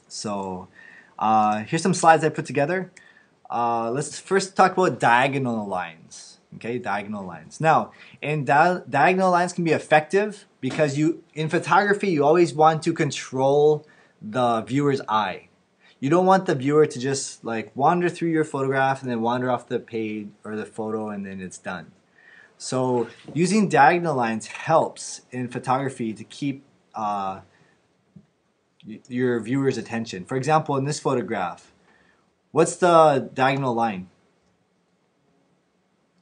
So here's some slides I put together. Let's first talk about diagonal lines. Okay, diagonal lines. Now, diagonal lines can be effective because in photography you always want to control the viewer's eye. You don't want the viewer to just like wander through your photograph and then wander off the page or the photo and then it's done. So using diagonal lines helps in photography to keep your viewer's attention. For example, in this photograph, what's the diagonal line?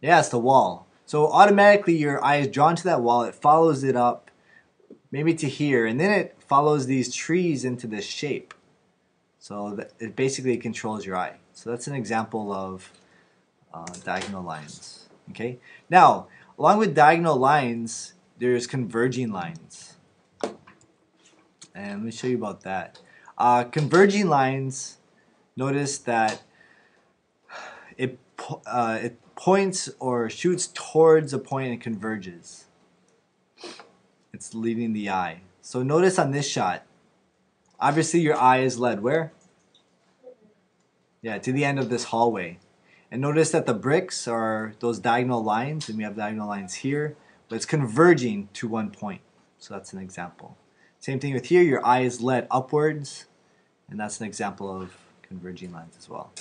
Yeah, it's the wall. So automatically your eye is drawn to that wall, it follows it up maybe to here, and then it follows these trees into this shape. So it basically controls your eye. So that's an example of diagonal lines. Okay. Now, along with diagonal lines, there's converging lines. And let me show you about that. Converging lines, notice that it points or shoots towards a point and converges. It's leading the eye. So notice on this shot, obviously your eye is led where? Yeah, to the end of this hallway. And notice that the bricks are those diagonal lines, and we have diagonal lines here, but it's converging to one point. So that's an example. Same thing with here, your eye is led upwards, and that's an example of converging lines as well.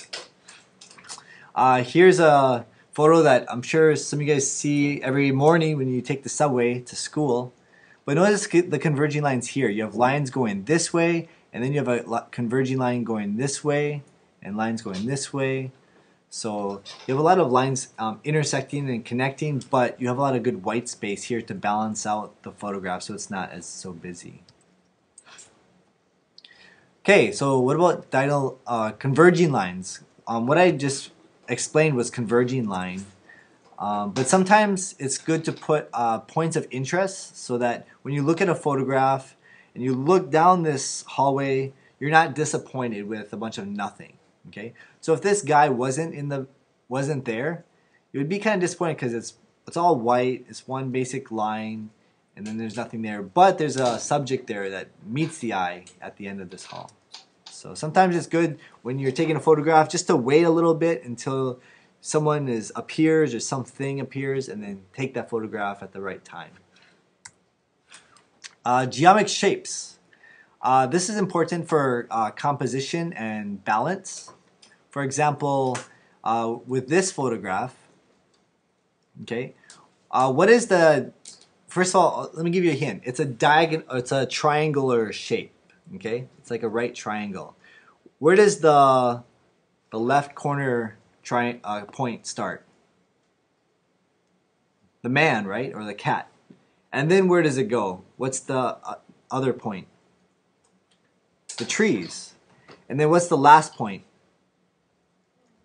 Here's a photo that I'm sure some of you guys see every morning when you take the subway to school. But notice the converging lines here. You have lines going this way, and then you have a converging line going this way, and lines going this way. So you have a lot of lines intersecting and connecting, but you have a lot of good white space here to balance out the photograph so it's not as so busy. Okay, so what about diagonal converging lines? What I just explained was converging line, but sometimes it's good to put points of interest so that when you look at a photograph and you look down this hallway, you're not disappointed with a bunch of nothing. Okay, so if this guy wasn't there, you would be kind of disappointed because it's all white. It's one basic line, and then there's nothing there. But there's a subject there that meets the eye at the end of this hall. So sometimes it's good when you're taking a photograph just to wait a little bit until someone appears or something appears, and then take that photograph at the right time. Geometric shapes. This is important for composition and balance. For example, with this photograph, okay, what is first of all, let me give you a hint. It's a triangular shape, okay? It's like a right triangle. Where does the left corner point start? The man, right? Or the cat. And then where does it go? What's the other point? The trees. And then what's the last point?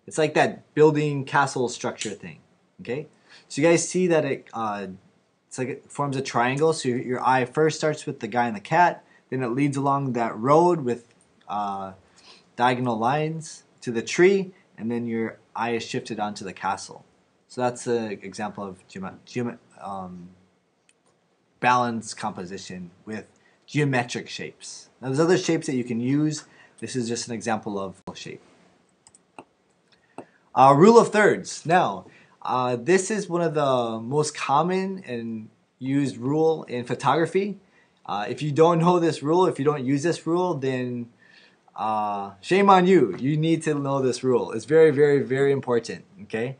It's like that building castle structure thing. Okay? So you guys see that it's like it forms a triangle. So your eye first starts with the guy and the cat, then it leads along that road with diagonal lines to the tree, and then your eye is shifted onto the castle. So that's an example of balanced composition with geometric shapes. Now there's other shapes that you can use. This is just an example of a shape. Rule of thirds. Now, this is one of the most common and used rule in photography. If you don't know this rule, if you don't use this rule, then shame on you. You need to know this rule. It's very, very, very important. Okay,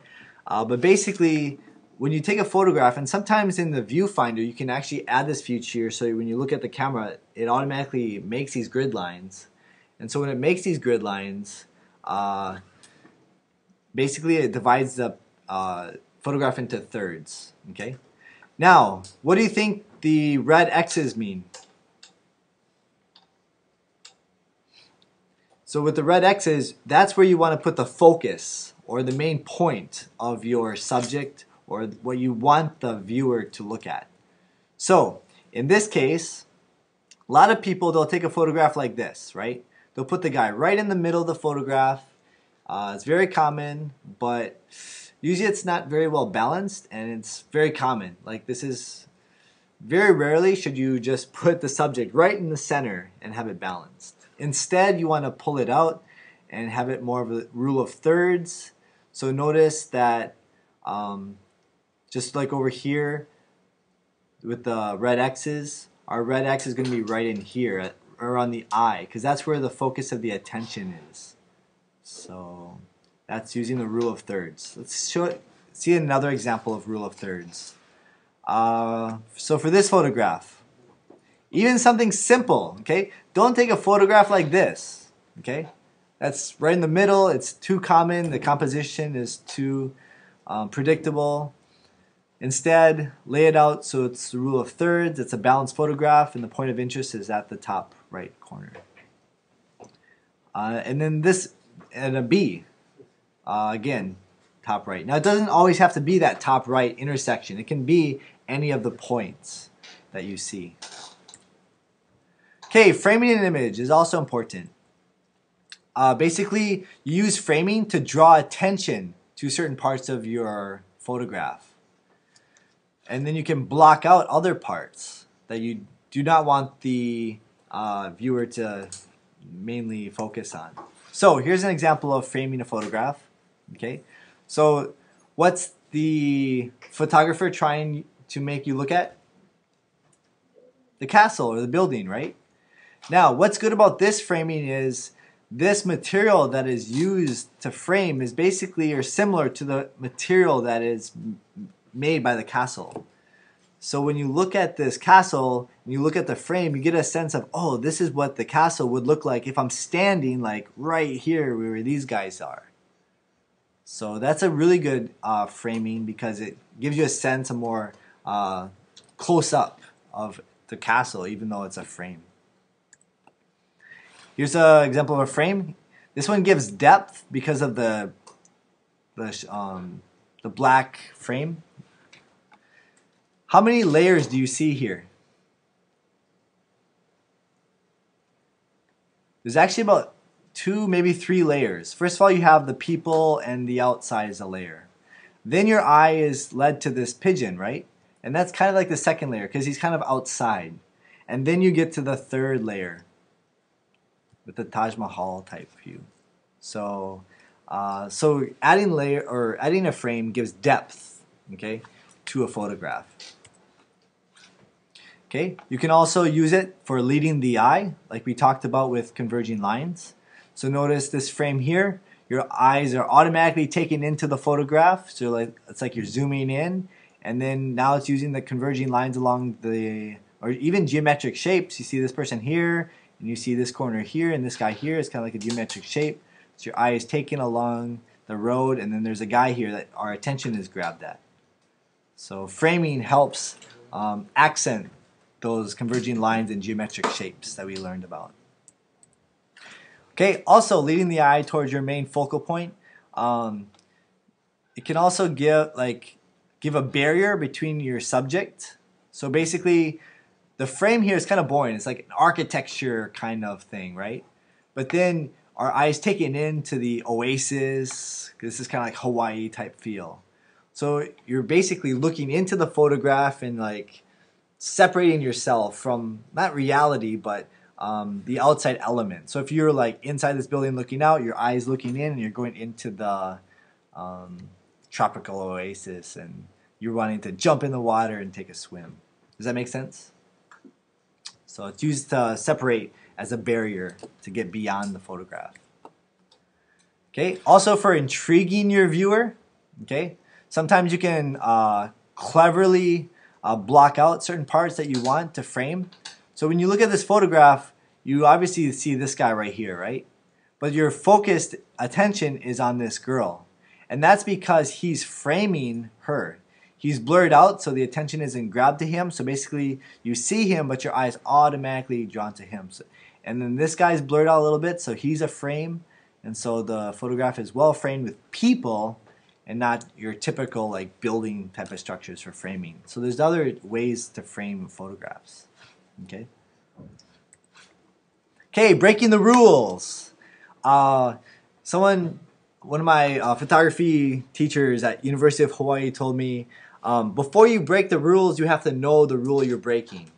but basically, when you take a photograph, and sometimes in the viewfinder, you can actually add this feature so when you look at the camera, it automatically makes these grid lines. And so when it makes these grid lines, basically it divides the photograph into thirds. Okay. Now, what do you think the red X's mean? So with the red X's, that's where you want to put the focus or the main point of your subject or what you want the viewer to look at. So in this case, a lot of people, they'll take a photograph like this, right? They'll put the guy right in the middle of the photograph. It's very common, but usually it's not very well balanced, and it's very common. Like this is very rarely should you just put the subject right in the center and have it balanced. Instead, you want to pull it out and have it more of a rule of thirds. So notice that just like over here with the red X's, our red X is going to be right in here or on the eye, because that's where the focus of the attention is. So that's using the rule of thirds. Let's see another example of rule of thirds. So for this photograph, even something simple, okay? Don't take a photograph like this, okay? That's right in the middle. It's too common. The composition is too predictable. Instead, lay it out so it's the rule of thirds. It's a balanced photograph, and the point of interest is at the top right corner. And then this, and a B, again, top right. Now, it doesn't always have to be that top right intersection. It can be any of the points that you see. Okay, framing an image is also important. Basically, you use framing to draw attention to certain parts of your photograph. And then you can block out other parts that you do not want the viewer to mainly focus on. So here's an example of framing a photograph. Okay, so what's the photographer trying to make you look at? The castle or the building, right? Now, what's good about this framing is this material that is used to frame is basically or similar to the material that is made by the castle. So when you look at this castle and you look at the frame, you get a sense of, oh, this is what the castle would look like if I'm standing like right here where these guys are. So that's a really good framing because it gives you a sense of more close up of the castle, even though it's a frame. Here's an example of a frame. This one gives depth because of the black frame. How many layers do you see here? There's actually about 2, maybe 3 layers. First of all, you have the people and the outside is a layer. Then your eye is led to this pigeon, right? And that's kind of like the second layer because he's kind of outside. And then you get to the third layer with the Taj Mahal type view. So, adding a frame gives depth, okay, to a photograph. Okay, you can also use it for leading the eye, like we talked about with converging lines. So notice this frame here, your eyes are automatically taken into the photograph, so it's like you're zooming in, and then now it's using the converging lines along the, or even geometric shapes. You see this person here, and you see this corner here, and this guy here is kind of like a geometric shape. So your eye is taken along the road, and then there's a guy here that our attention is grabbed at. So framing helps accent those converging lines and geometric shapes that we learned about. Okay, also leading the eye towards your main focal point. It can also give a barrier between your subject. So basically, the frame here is kind of boring. It's like an architecture kind of thing, right? But then our eyes take it into the oasis. This is kind of like Hawaii type feel. So you're basically looking into the photograph and like separating yourself from not reality but the outside element. So if you're like inside this building looking out, your eyes looking in, and you're going into the tropical oasis, and you're wanting to jump in the water and take a swim. Does that make sense? So it's used to separate as a barrier to get beyond the photograph. Okay. Also for intriguing your viewer. Okay. Sometimes you can cleverly block out certain parts that you want to frame. So when you look at this photograph, you obviously see this guy right here, right? But your focused attention is on this girl. And that's because he's framing her. He's blurred out so the attention isn't grabbed to him. So basically you see him, but your eyes automatically drawn to him. So, and then this guy's blurred out a little bit, so he's a frame. And so the photograph is well framed with people and not your typical like building type of structures for framing. So there's other ways to frame photographs. Okay. Okay, breaking the rules. One of my photography teachers at University of Hawaii told me, before you break the rules, you have to know the rule you're breaking.